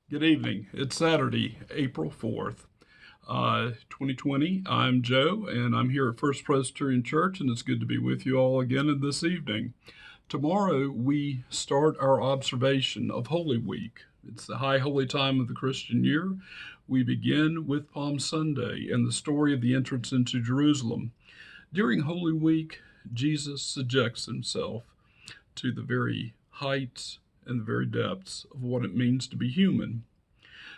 Good evening. It's Saturday, April 4th, 2020. I'm Joe, and I'm here at First Presbyterian Church, and it's good to be with you all again this evening. Tomorrow, we start our observation of Holy Week. It's the high holy time of the Christian year. We begin with Palm Sunday and the story of the entrance into Jerusalem. During Holy Week, Jesus subjects himself to the very heights and the very depths of what it means to be human.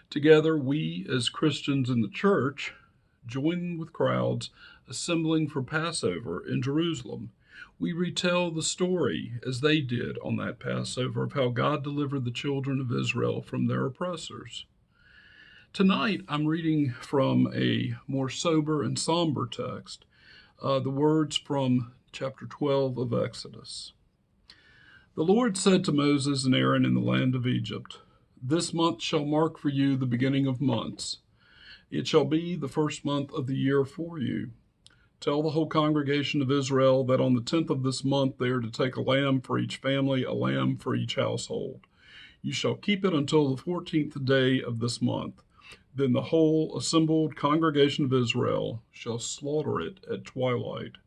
Together, we as Christians in the church join with crowds assembling for Passover in Jerusalem. We retell the story as they did on that Passover of how God delivered the children of Israel from their oppressors. Tonight, I'm reading from a more sober and somber text, the words from chapter 12 of Exodus. The Lord said to Moses and Aaron in the land of Egypt, "This month shall mark for you the beginning of months. It shall be the first month of the year for you. Tell the whole congregation of Israel that on the 10th of this month they are to take a lamb for each family, a lamb for each household. You shall keep it until the 14th day of this month. Then the whole assembled congregation of Israel shall slaughter it at twilight.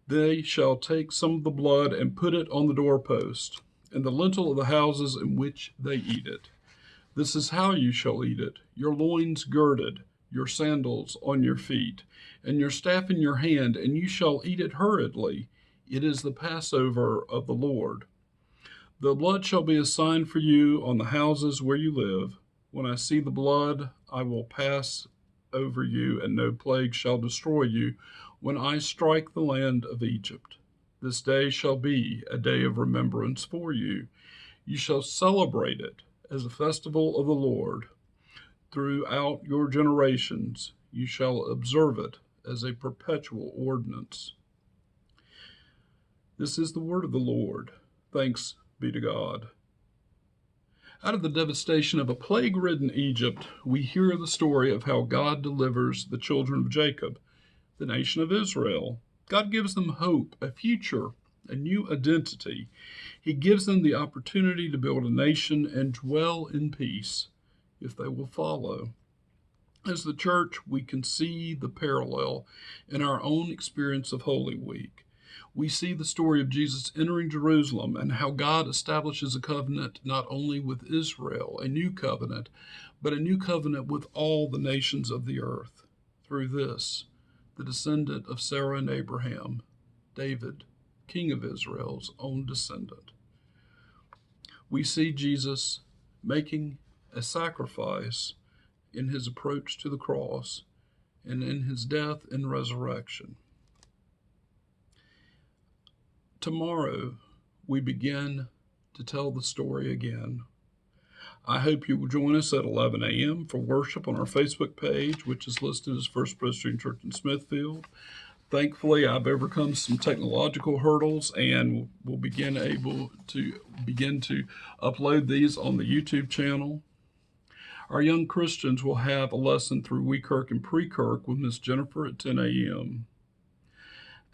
They shall take some of the blood and put it on the doorpost and the lintel of the houses in which they eat it. This is how you shall eat it: your loins girded, your sandals on your feet, and your staff in your hand, and you shall eat it hurriedly. It is the Passover of the Lord. The blood shall be a sign for you on the houses where you live. When I see the blood, I will pass over you, and no plague shall destroy you when I strike the land of Egypt. This day shall be a day of remembrance for you. You shall celebrate it as a festival of the Lord. Throughout your generations, you shall observe it as a perpetual ordinance." This is the word of the Lord. Thanks be to God. Out of the devastation of a plague-ridden Egypt, we hear the story of how God delivers the children of Jacob, the nation of Israel. God gives them hope, a future, a new identity. He gives them the opportunity to build a nation and dwell in peace if they will follow. As the church, we can see the parallel in our own experience of Holy Week. We see the story of Jesus entering Jerusalem and how God establishes a covenant not only with Israel, a new covenant, but a new covenant with all the nations of the earth. Through this, the descendant of Sarah and Abraham, David, king of Israel's own descendant. We see Jesus making a sacrifice in his approach to the cross and in his death and resurrection. Tomorrow, we begin to tell the story again. I hope you will join us at 11 a.m. for worship on our Facebook page, which is listed as First Presbyterian Church in Smithfield. Thankfully, I've overcome some technological hurdles and will begin to upload these on the YouTube channel. Our young Christians will have a lesson through Weekirk and Pre-Kirk with Miss Jennifer at 10 a.m.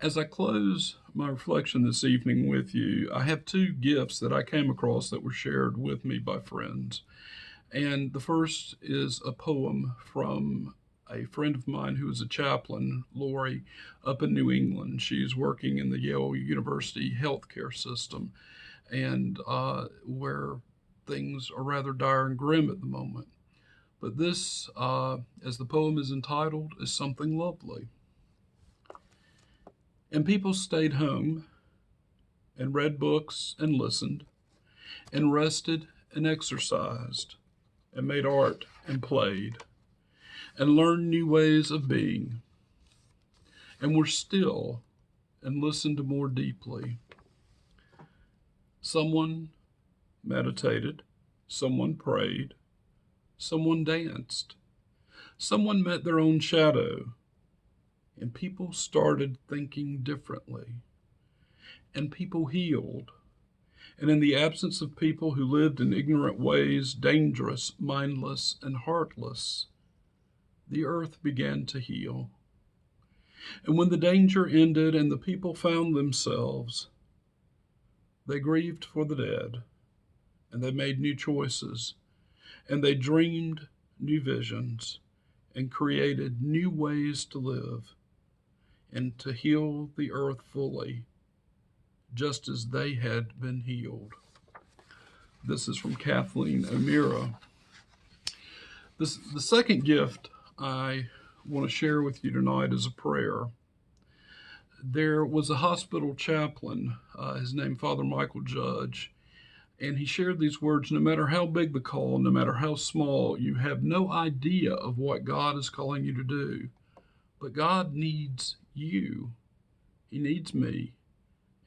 As I close my reflection this evening with you, I have two gifts that I came across that were shared with me by friends. And the first is a poem from a friend of mine who is a chaplain, Lori, up in New England. She's working in the Yale University healthcare system, and where things are rather dire and grim at the moment. But this, as the poem is entitled, is something lovely. And people stayed home and read books and listened and rested and exercised and made art and played and learned new ways of being and were still and listened more deeply. Someone meditated, someone prayed, someone danced, someone met their own shadow, and people started thinking differently, and people healed. And in the absence of people who lived in ignorant ways, dangerous, mindless, and heartless, the earth began to heal. And when the danger ended and the people found themselves, they grieved for the dead, and they made new choices, and they dreamed new visions and created new ways to live and to heal the earth fully, just as they had been healed. This is from Kathleen O'Meara. The second gift I want to share with you tonight is a prayer. There was a hospital chaplain, his name Father Michael Judge, and he shared these words: no matter how big the call, no matter how small, you have no idea of what God is calling you to do. But God needs you. He needs me,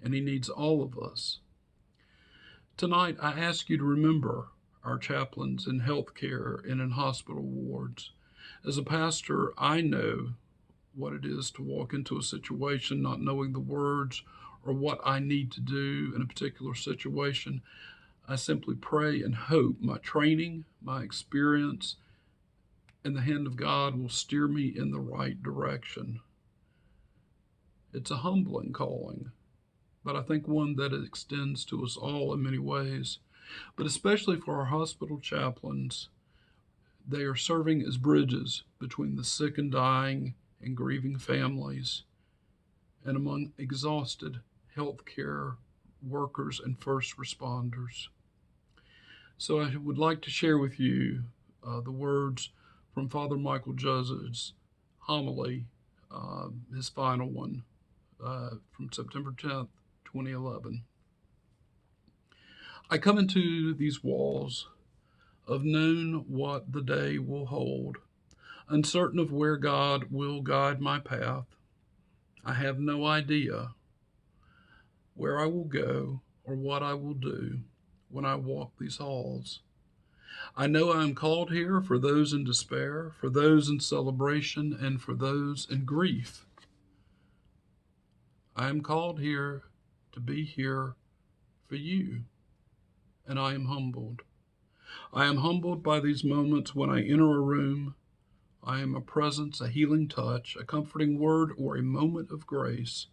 and he needs all of us. Tonight, I ask you to remember our chaplains in healthcare and in hospital wards. As a pastor, I know what it is to walk into a situation not knowing the words or what I need to do in a particular situation. I simply pray and hope my training, my experience, and the hand of God will steer me in the right direction. It's a humbling calling, but I think one that extends to us all in many ways, but especially for our hospital chaplains. They are serving as bridges between the sick and dying and grieving families and among exhausted healthcare workers and first responders. So I would like to share with you the words from Father Michael Judge's homily, his final one, from September 10th, 2011. I come into these walls of known what the day will hold, uncertain of where God will guide my path. I have no idea where I will go or what I will do when I walk these halls. I know I am called here for those in despair, for those in celebration, and for those in grief. I am called here to be here for you, and I am humbled. I am humbled by these moments when I enter a room. I am a presence, a healing touch, a comforting word, or a moment of grace.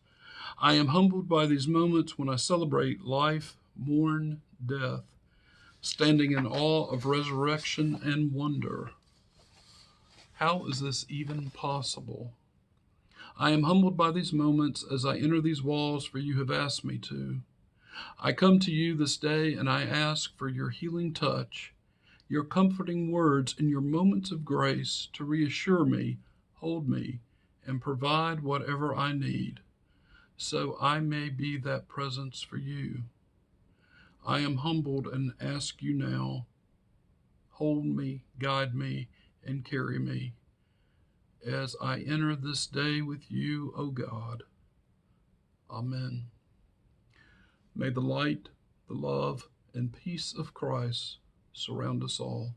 I am humbled by these moments when I celebrate life, mourn death, standing in awe of resurrection and wonder. How is this even possible? I am humbled by these moments as I enter these walls, for you have asked me to. I come to you this day and I ask for your healing touch, your comforting words, and your moments of grace to reassure me, hold me, and provide whatever I need, so I may be that presence for you. I am humbled and ask you now, hold me, guide me, and carry me as I enter this day with you, O God. Amen. May the light, the love, and peace of Christ surround us all.